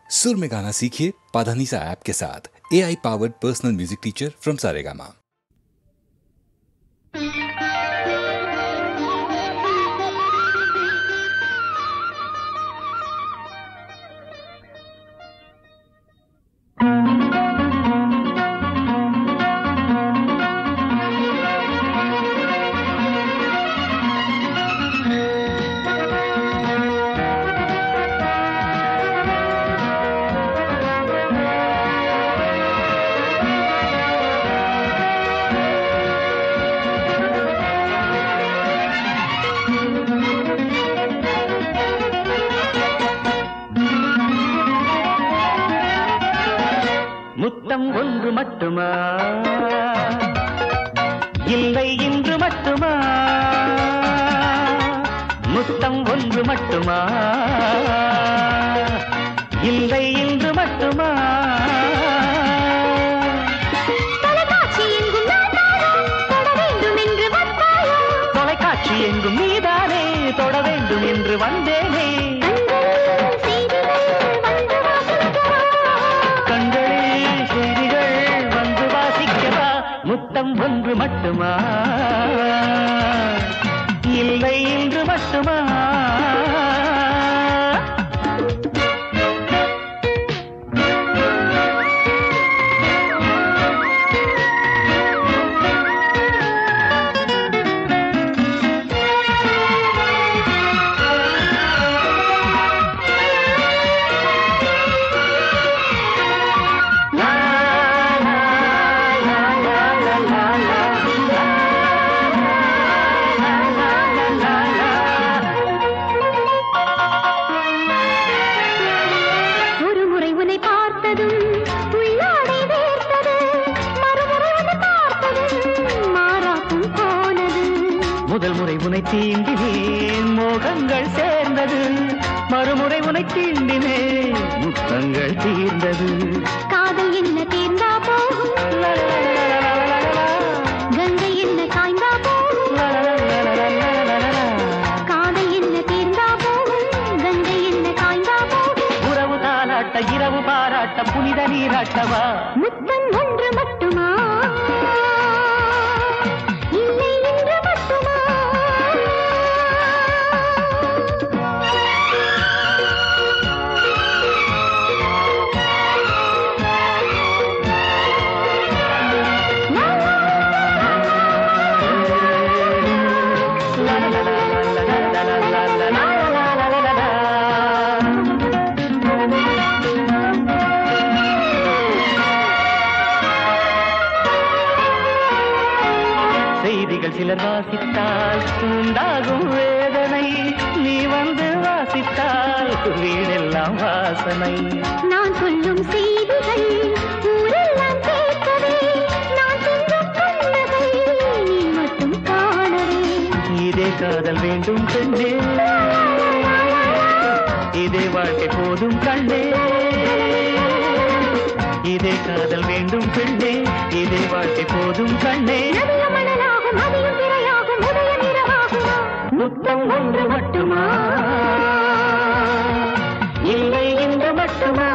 सुर में गाना सीखिए पाधानीसा ऐप के साथ। AI powered personal music teacher from Saregama. முத்தம் ஒன்று மட்டுமா இல்லை இன்று மட்டுமா முத்தம் ஒன்று மட்டுமா இல்லை இன்று மட்டுமா தொலைக்காட்சி எங்கும் நீதானே தொட வேண்டும் என்று வந்தேனே முத்தம் ஒன்று மட்டுமா இல்லை இன்று மட்டுமா முதல் முறை உனை தீண்டினேன் மோகங்கள் சேர்ந்தது மறுமுறை உனை தீண்டினேன் முத்தங்கள் தீர்ந்தது காதல் என்ன தீர்ந்தா போகும் கங்கை என்ன காய்ந்தா போகும் காதல் என்ன தீர்ந்தா போகும் கங்கை என்ன காய்ந்தா போகும் உறவு தாலாட்ட இரவு பாராட்ட புனித நீராட்டவா முத்தம் ஒன்று மட்டுமா செய்திகள் சிலர் வாசித்தால் உண்டாகும் வேதனை நீ வந்து வாசித்தால் வீடெல்லாம் வாசனை நான் சொல்லும் செய்திகள் ஊரெல்லாம் கேட்கவே நான் செல்லும் கண்ணதை நீ மட்டும் காணவே இதே காதல் வேண்டும் பெண்ணே இதே வாழ்க்கை போதும் கண்ணே இதே காதல் வேண்டும் பெண்ணே இதே வாழ்க்கை போதும் கண்ணே முத்தம் ஒன்று மட்டுமா இல்லை இன்று மட்டுமா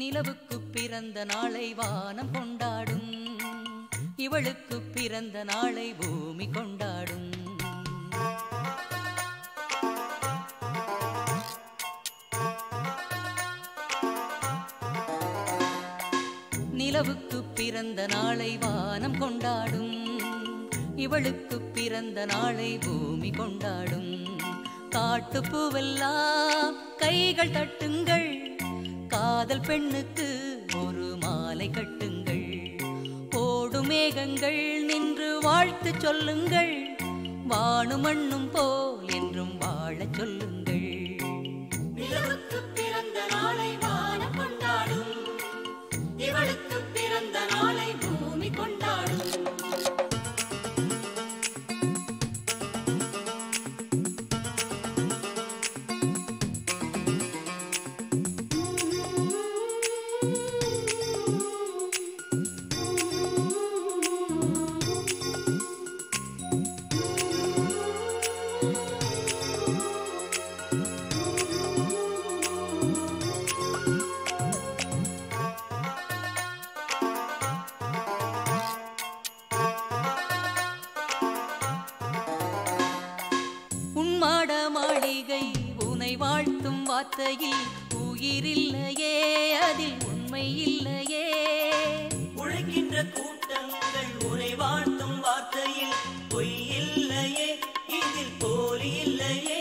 நிலவுக்கு பிறந்த நாளை வானம் கொண்டாடும் இவளுக்கு பிறந்த நாளை பூமி கொண்டாடும் நிலவுக்கு பிறந்த நாளை வானம் கொண்டாடும் இவளுக்கு பிறந்த நாளை பூமி கொண்டாடும் காட்டுப்பூவெல்லாம் கைகள் தட்டுங்கள் காதல் பெண்ணுக்கு ஒரு மாலை கட்டுங்கள் ஓடும் மேகங்கள் நின்று வாழ்த்து சொல்லுங்கள் வானும் மண்ணும் போல் என்றும் வாழச் சொல்லுங்கள். வார்த்தையில் உயிரில்லையே, அதில் உண்மை இல்லையே. உழைக்கின்ற கூட்டங்கள் உரை வாழ்த்தும் வார்த்தையில் பொய் இல்லையே, இதில் போலி இல்லையே.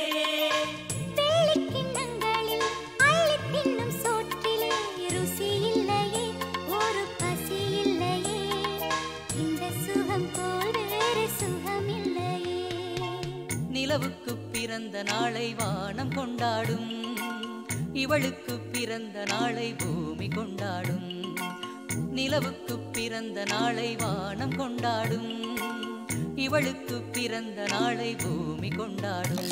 நிலவுக்கு பிறந்த நாளை வானம் கொண்டாடும், இவளுக்கு பிறந்த நாளை பூமி கொண்டாடும். நிலவுக்கு பிறந்த நாளை வானம் கொண்டாடும், இவளுக்கு பிறந்த நாளை பூமி கொண்டாடும்.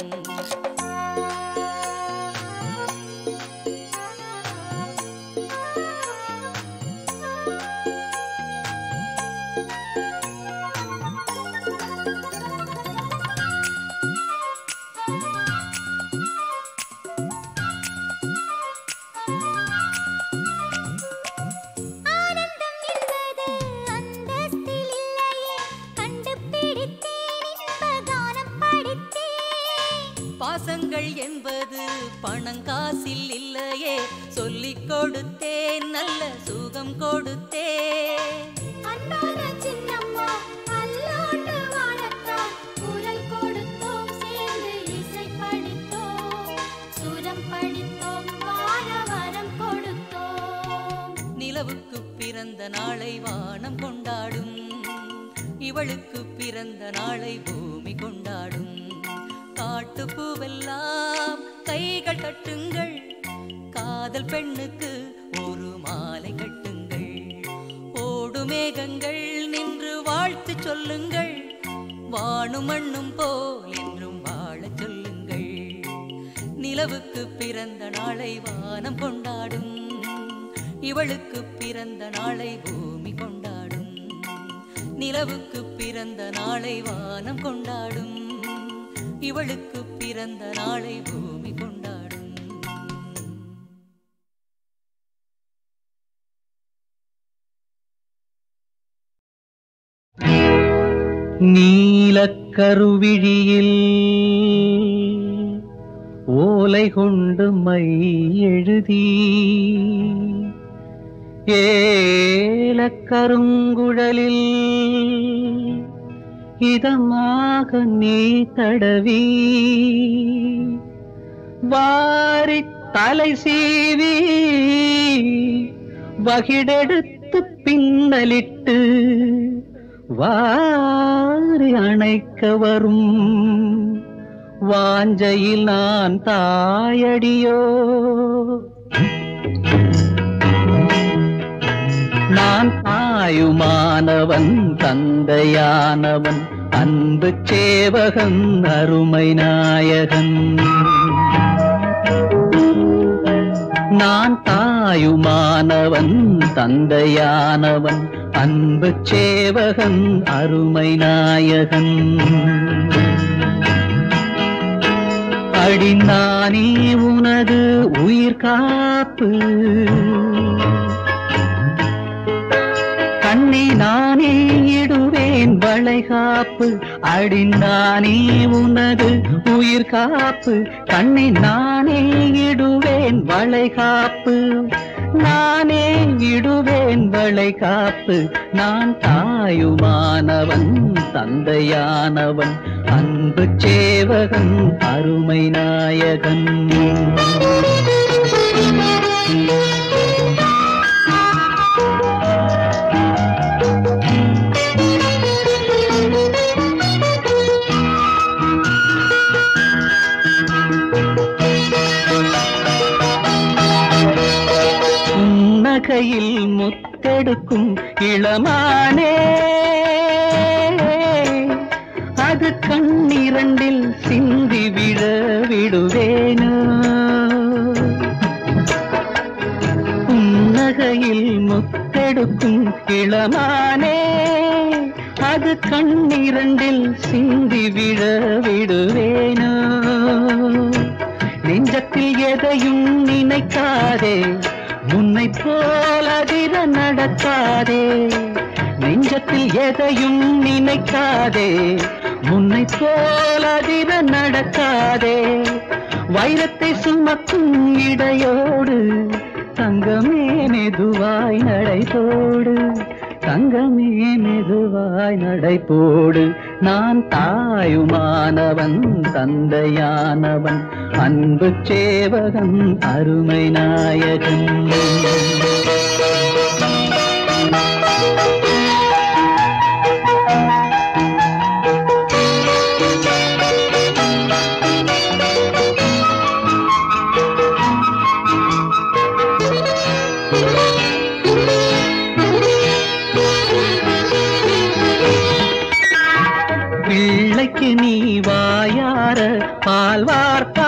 பாசங்கள் என்பது பணங்காசில் இல்லையே, சொல்லிக் கொடுத்தேன் நல்ல சுகம் கொடுத்தேன். நிலவுக்கு பிறந்த நாளை வானம் கொண்டாடும், இவளுக்கு பிறந்த நாளை பூமி கொண்டாடும். காட்டுப்பூவெல்லாம் கைகள் தட்டுங்கள், காதல் பெண்ணுக்கு ஒரு மாலை கட்டுங்கள். ஓடுமேகங்கள் நின்று வாழ்த்து சொல்லுங்கள், வானும் மண்ணும் போல் என்றும் வாழச் சொல்லுங்கள். நிலவுக்கு பிறந்த நாளை வானம் கொண்டாடும், இவளுக்கு பிறந்த நாளை பூமி கொண்டாடும். நிலவுக்கு பிறந்த நாளை வானம் கொண்டாடும், இவளுக்கு பிறந்த நாளை பூமி கொண்டாடும். நீலக்கருவிழியில் ஓலை கொண்டு மை எழுதி, ஏலக்கருங்குழலில் இதமாக நீ தடவி, வாரி தலை சீவி வகிடெடுத்து பின்னலிட்டு வாரி அணைக்க வரும் வாஞ்சையில் நான் தாயடியோ. நான் தாயுமானவன் தந்தையானவன் அன்பு சேவகன் அருமை நாயகன். நான் தாயுமானவன் தந்தையானவன் அன்பு சேவகன் அருமை நாயகன். அடிநானே உனது உயிர் காப்பு, கண்ணே நானே இடுவேன் வளைகாப்பு. அடிநானே உனது உயிர் காப்பு, கண்ணே நானே இடுவேன் வளைகாப்பு. நானே இடுவேன் வளைகாப்பு. நான் தாயுமானவன் தந்தையானவன் அன்பு சேவகன் அருமை நாயகன். புன்னகையில் முத்தெடுக்கும் இளமானே, அது கண்ணிரண்டில் சிந்தி விழ விடுவேனோ. புன்னகையில் முத்தெடுக்கும் இளமானே, அது கண்ணிரண்டில் சிந்தி விழ விடுவேனோ. நெஞ்சத்தில் எதையும் நினைக்காதே, உன்னை போல் அதிர நடக்காதே. நெஞ்சத்தில் எதையும் நினைக்காதே, உன்னை போல் அதிர நடக்காதே. வைரத்தை சுமக்கும் இடையோடு தங்கமே மெதுவாய் நடைபோடு, தங்கமே மெதுவாய் நடைபோடு. நான் தாயுமானவன் தந்தையானவன் அன்பு சேவகன் அருமை நாயகன். பிள்ளைக்கு நீ வாயார பால் வார்த்தாய்,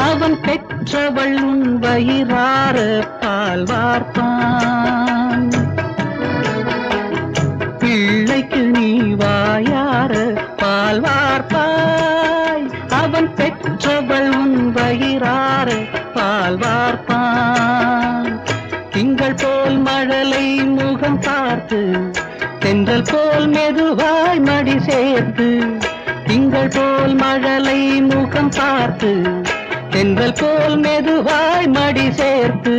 அவன் பெற்றவள் உன் வயிறார பால் வார்த்தான். பிள்ளைக்கு நீ வாயார பால் வார்த்தாய், அவன் பெற்றவள் உன் வயிறார பால் வார்த்தான். திங்கள் போல் மழலை முகம் பார்த்து, தென்றல் போல் மெதுவாய் மடி சேர்த்து, திங்கள் போல் மழலை முகம் பார்த்து, தென்றல் போல் மெதுவாய் மடி சேர்த்து,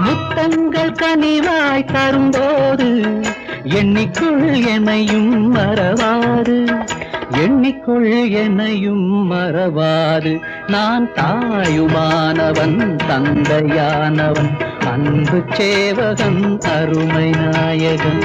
முத்தங்கள் கனிவாய் தரும்போது எண்ணிக்குள் என்னையும் மறவாது, எண்ணிக்குள் என்னையும் மறவாது. நான் தாயுமானவன் தந்தையானவன் அன்பு சேவகன் அருமை நாயகன்.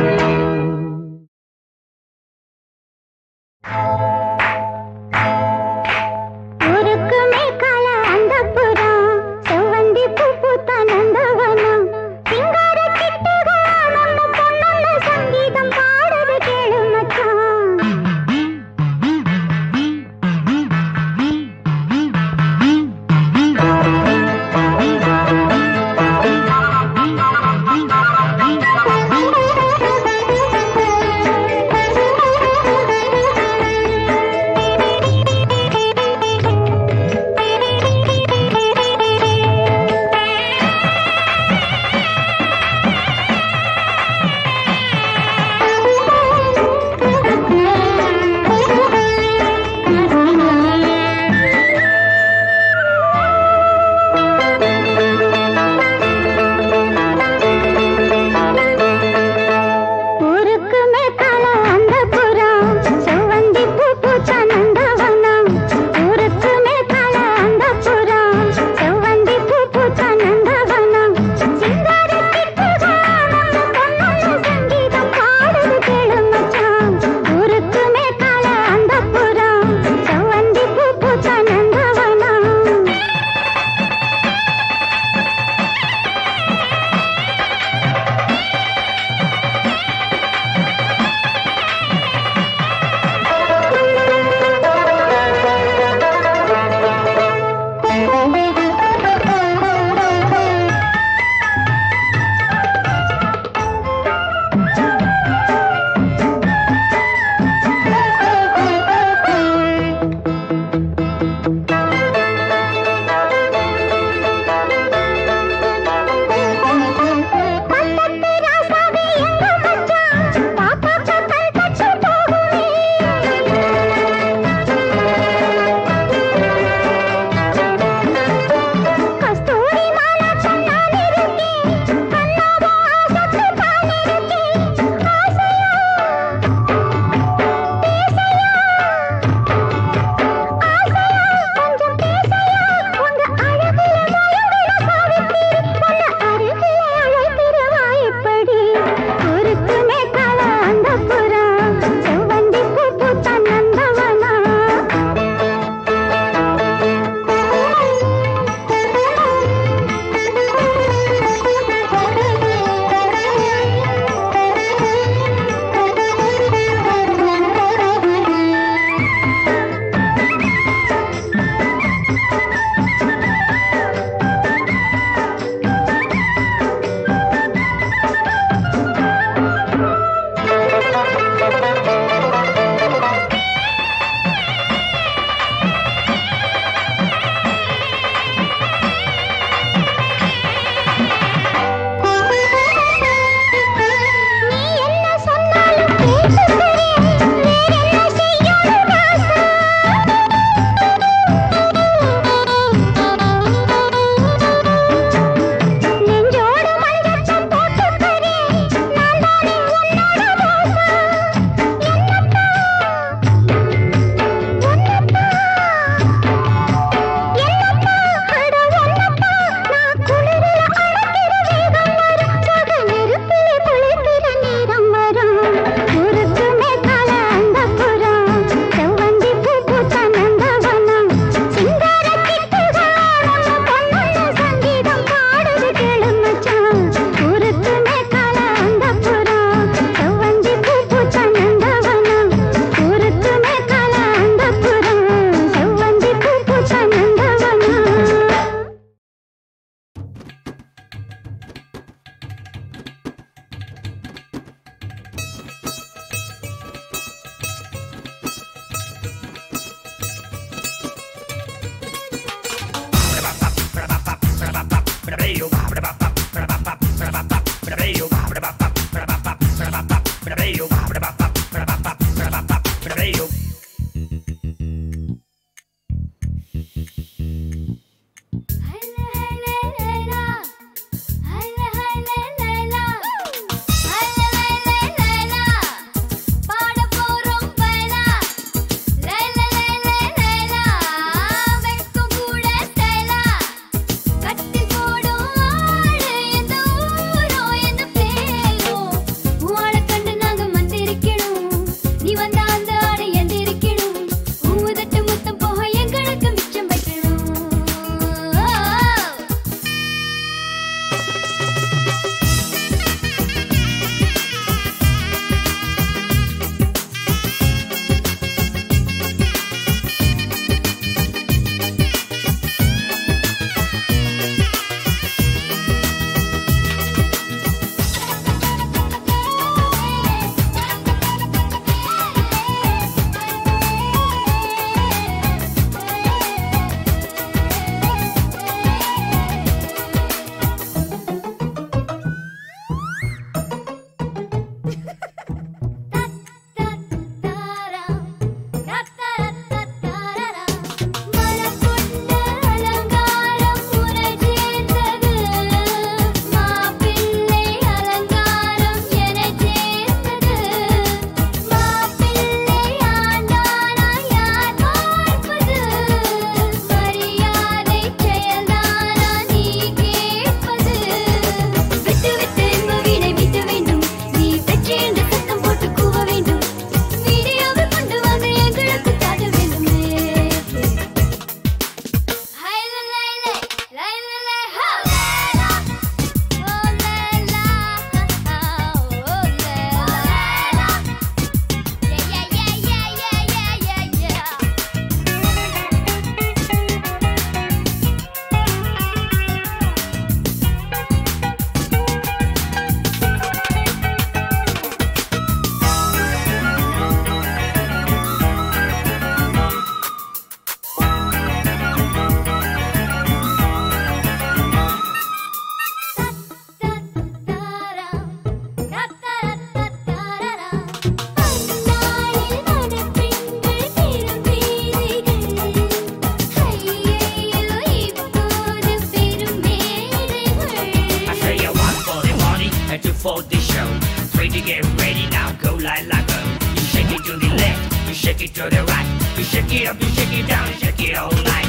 For the show, three to get ready now, go like Lego. You shake it to the left, you shake it to the right, you shake it up, you shake it down, you shake it all night.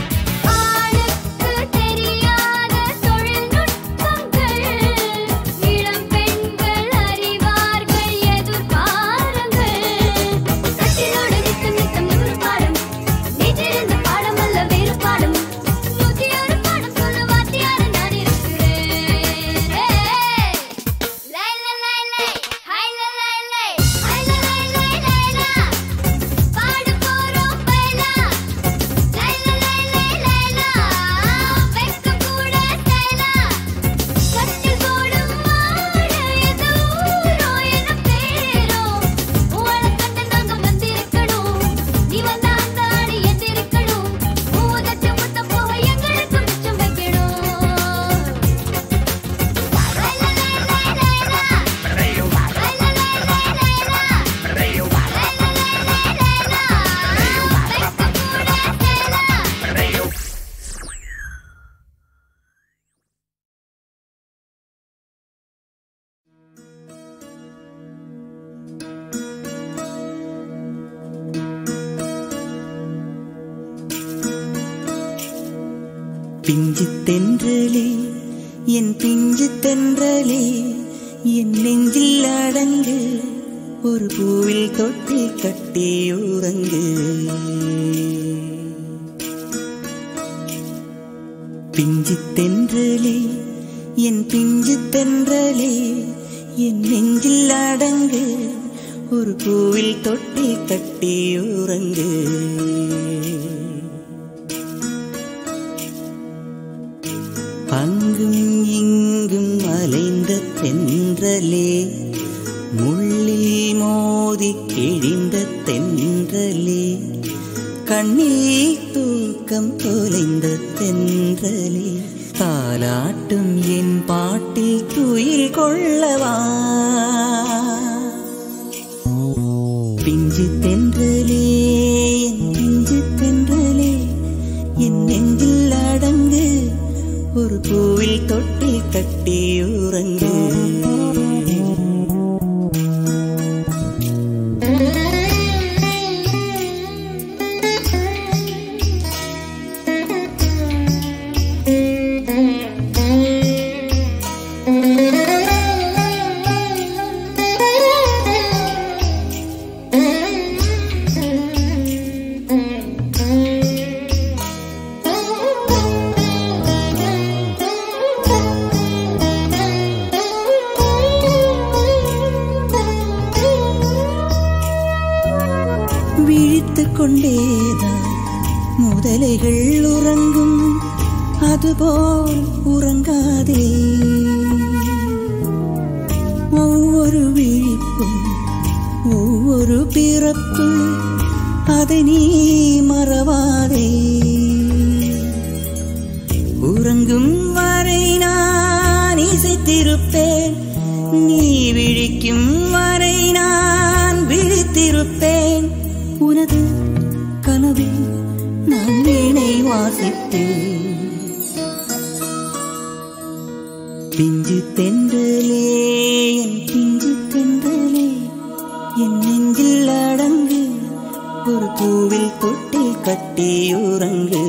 பிஞ்சு தென்றலே என் பிஞ்சு தென்றலே என் நெஞ்சில் அடங்கு ஒரு பூவில் தொட்டி கட்டி உறங்கு. பிஞ்சு தென்றலே என் பிஞ்சு தென்றலே என் நெஞ்சில் அடங்கு ஒரு பூவில் தொட்டி கட்டி உறங்கு. அங்கும் இங்கும் அலைந்த தென்றலே முள்ளில் மோதி கிழிந்த தென்றலே கண்ணீர் தூக்கம் தொலைந்த தென்றலே தாலாட்டும் என் பாட்டில் துயில் கொள்ளவா பிஞ்சு தென்றலே என் பிஞ்சு தென்றலே என் நெஞ்சில் அடங்கு ஒரு பூவில் தொட்டில் கட்டி உறங்கு கொண்டேதான் முதலைகள் உறங்கும் அதுபோல் உறங்காதே ஒவ்வொரு விழிப்பும் ஒவ்வொரு பிறப்பு அதை நீ மறவாதே உறங்கும் வரை நான் இசைத்திருப்பேன் நீ விழிக்கும் வரை நான் விழித்திருப்பேன் உனது கனவில் நான் வீணை வாசித்தேன் பிஞ்சு தென்றலே என் பிஞ்சு தென்றலே என் நெஞ்சில் அடங்கு ஒரு பூவில் தொட்டில் கட்டி உறங்கு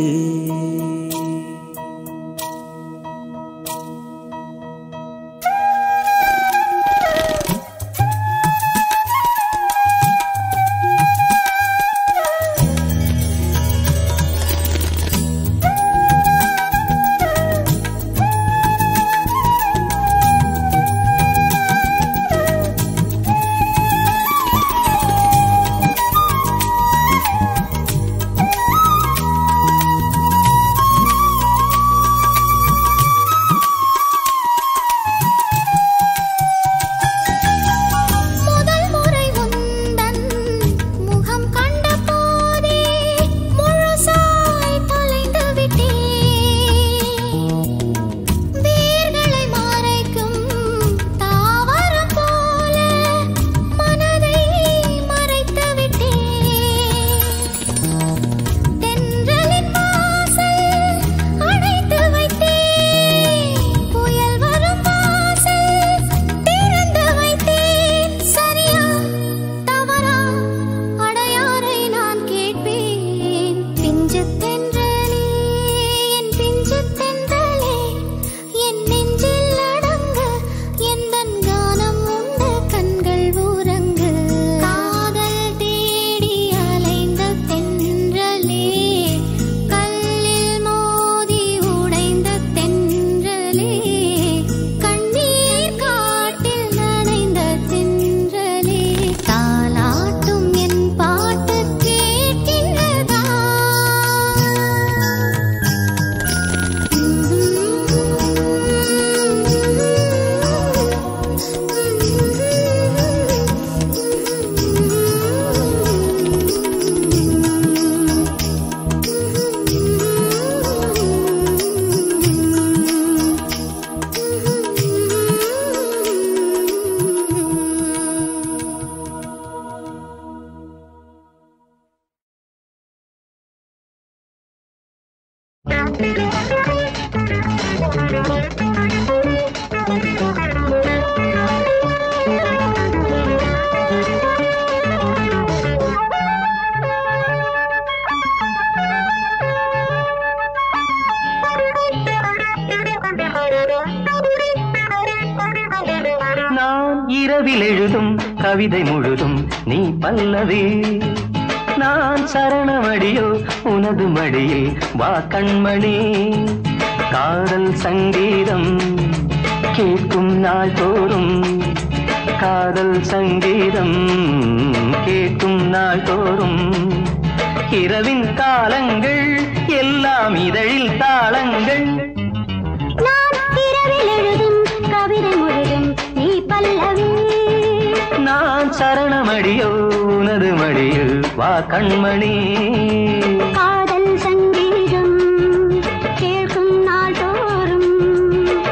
இரவில் எழுதும் கவிதை முழுதும் நீ பல்லவி நான் சரணமடியோ உனது மடியில் வா கண்மணி காதல் சங்கீதம் கேட்கும் நாள் தோறும் காதல் சங்கீதம் கேட்கும் நாள் தோறும் இரவின் காலங்கள் எல்லாம் இதழில் தாளங்கள் கவிதை முழுதும் நீ பல்லவி நான் சரணமடியோ உனது மடியில் வா கண்மணி காதல் சங்கீதம் கேட்கும் நாள் தோறும்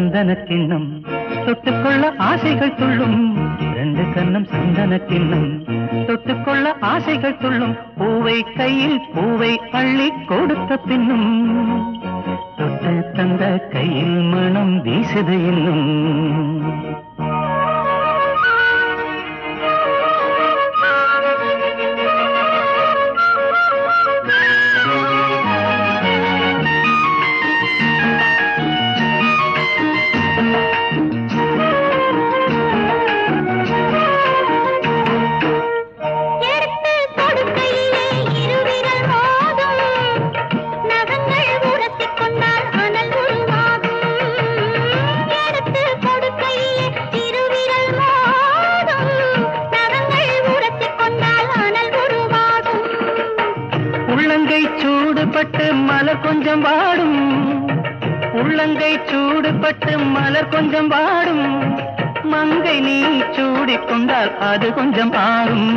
சந்தன கிண்ணம் தொட்டுக்கொள்ள ஆசைகள் துள்ளும். ரெண்டு கண்ணம் சந்தன கிண்ணம் தொட்டுக்கொள்ள ஆசைகள் துள்ளும். பூவை கையில் பூவை அள்ளி கொடுத்த பின்னும் தொட்டு தந்த கையில் மனம் வீசுது இன்னும். சூடுபட்டு மலர் கொஞ்சம் வாடும். உள்ளங்கை சூடுபட்டு மலர் கொஞ்சம் வாடும். மங்கை நீ சூடிக்கொண்டால் அது கொஞ்சம் ஆடும்.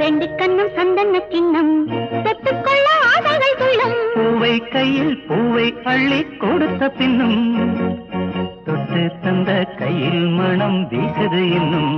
ரெண்டு கண்ணும் சந்தன கிண்ணம் தொட்டுக்கொள்ள ஆசைகள் துள்ளும். பூவை கையில் பூவை அள்ளி கொடுத்த பின்னும் தொட்டு தந்த கையில் மனம் வீசுது இன்னும்.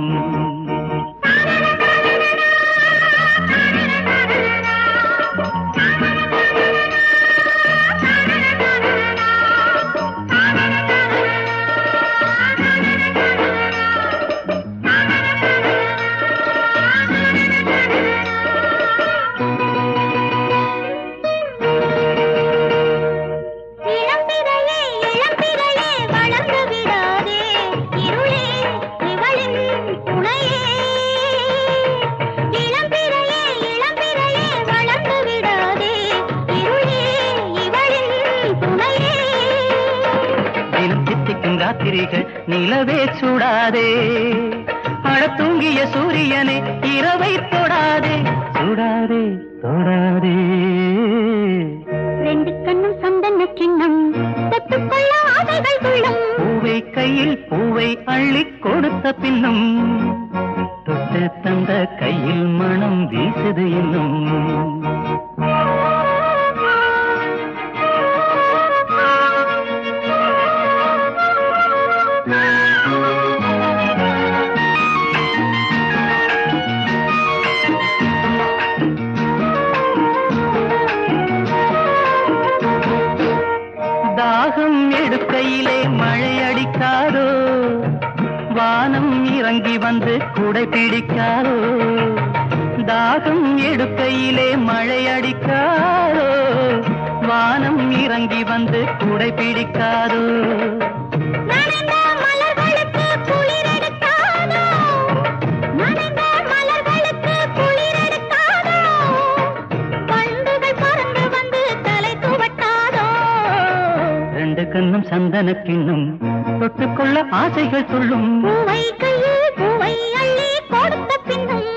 நிலவே சூடாதே அழ தூங்கிய சூரியனே இரவை தொடாதே சூடாதே தொடாதே. ரெண்டு கண்ணும் சந்தன கிண்ணம் தொட்டுக்கொள்ள ஆசைகள் துள்ளும். பூவை கையில் பூவை அள்ளி கொடுத்த பின்னும் தொட்டு தந்த கையில் மனம் வீசுது இன்னும். தாகம் எடுக்கையிலே மழை அடிக்காதோ, வானம் இறங்கி வந்து குடை பிடிக்காதோ. தாகம் எடுக்கையிலே மழை அடிக்காதோ, வானம் இறங்கி வந்து குடை பிடிக்காதோ. கண்ணும் சந்தன கிண்ணம் தொட்டுக்கொள்ள ஆசைகள் துள்ளும். பூவை கையில் பூவை அள்ளி கொடுத்த பின்னும்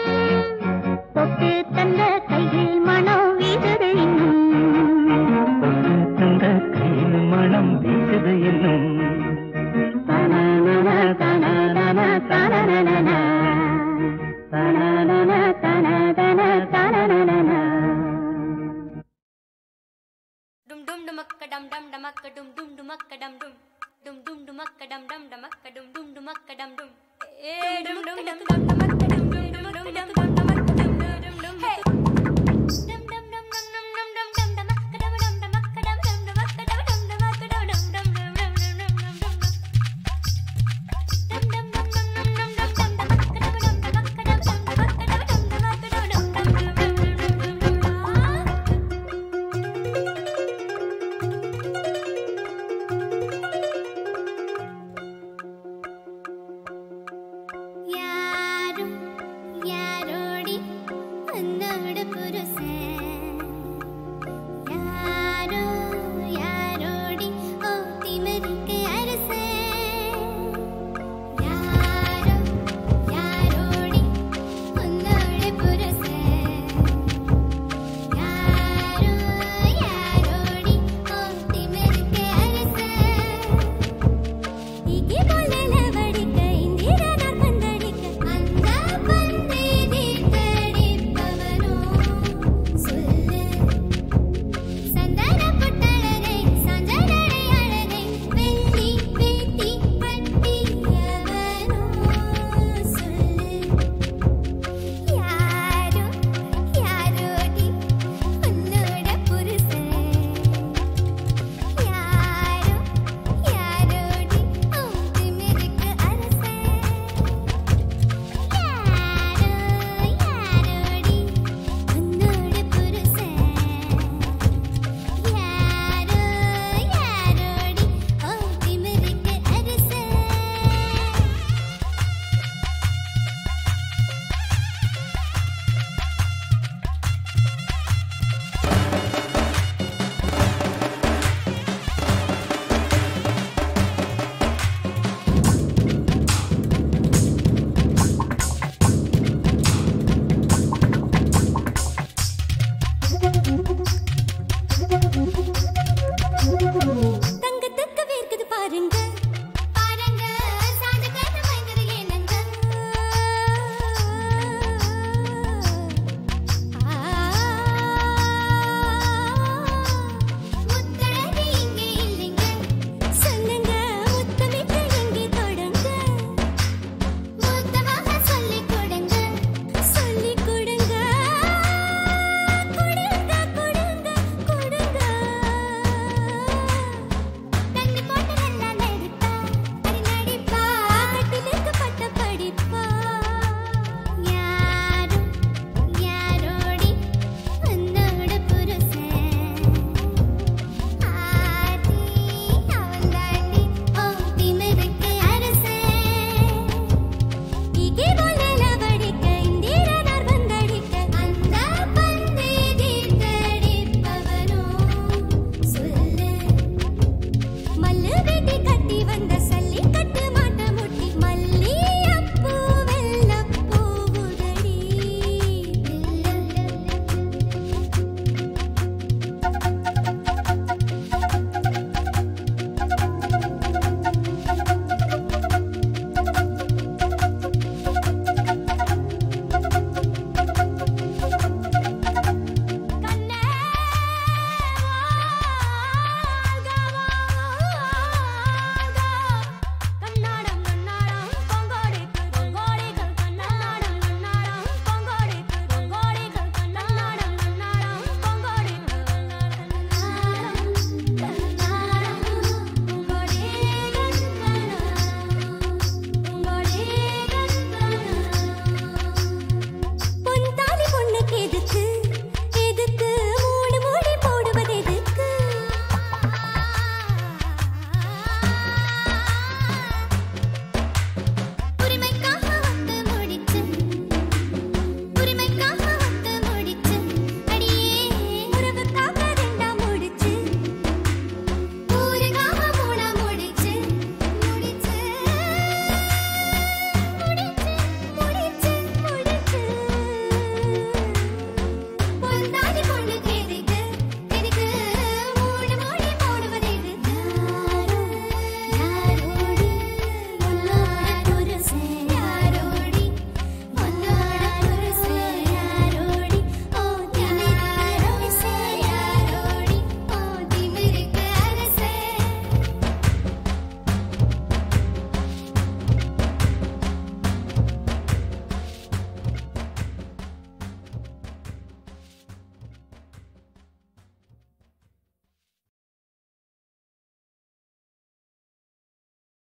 தொட்டு தந்த கையில் மனம் வீசுது இன்னும். தொட்டு தந்த கையில் மனம் வீசுது இன்னும். தனனன தனனன தனனன தனனன தனனன தனனன. dum dum dumakka dum dum dumakka dum dum dumakka dum dum dum dum dumakka dum dum dumakka dum dum dumakka dum dum dum dum dumakka dum dumakka dum dum dumakka dum dum hey dum dum dum dum dum dum dum dum dumakka dum dum dumakka dum dum dumakka dum dum dumakka dum dum dum dum dum dum dum dum dum dum dum dum dum dum dum dum dum dum யாரோடி உன்னோட புருஷன்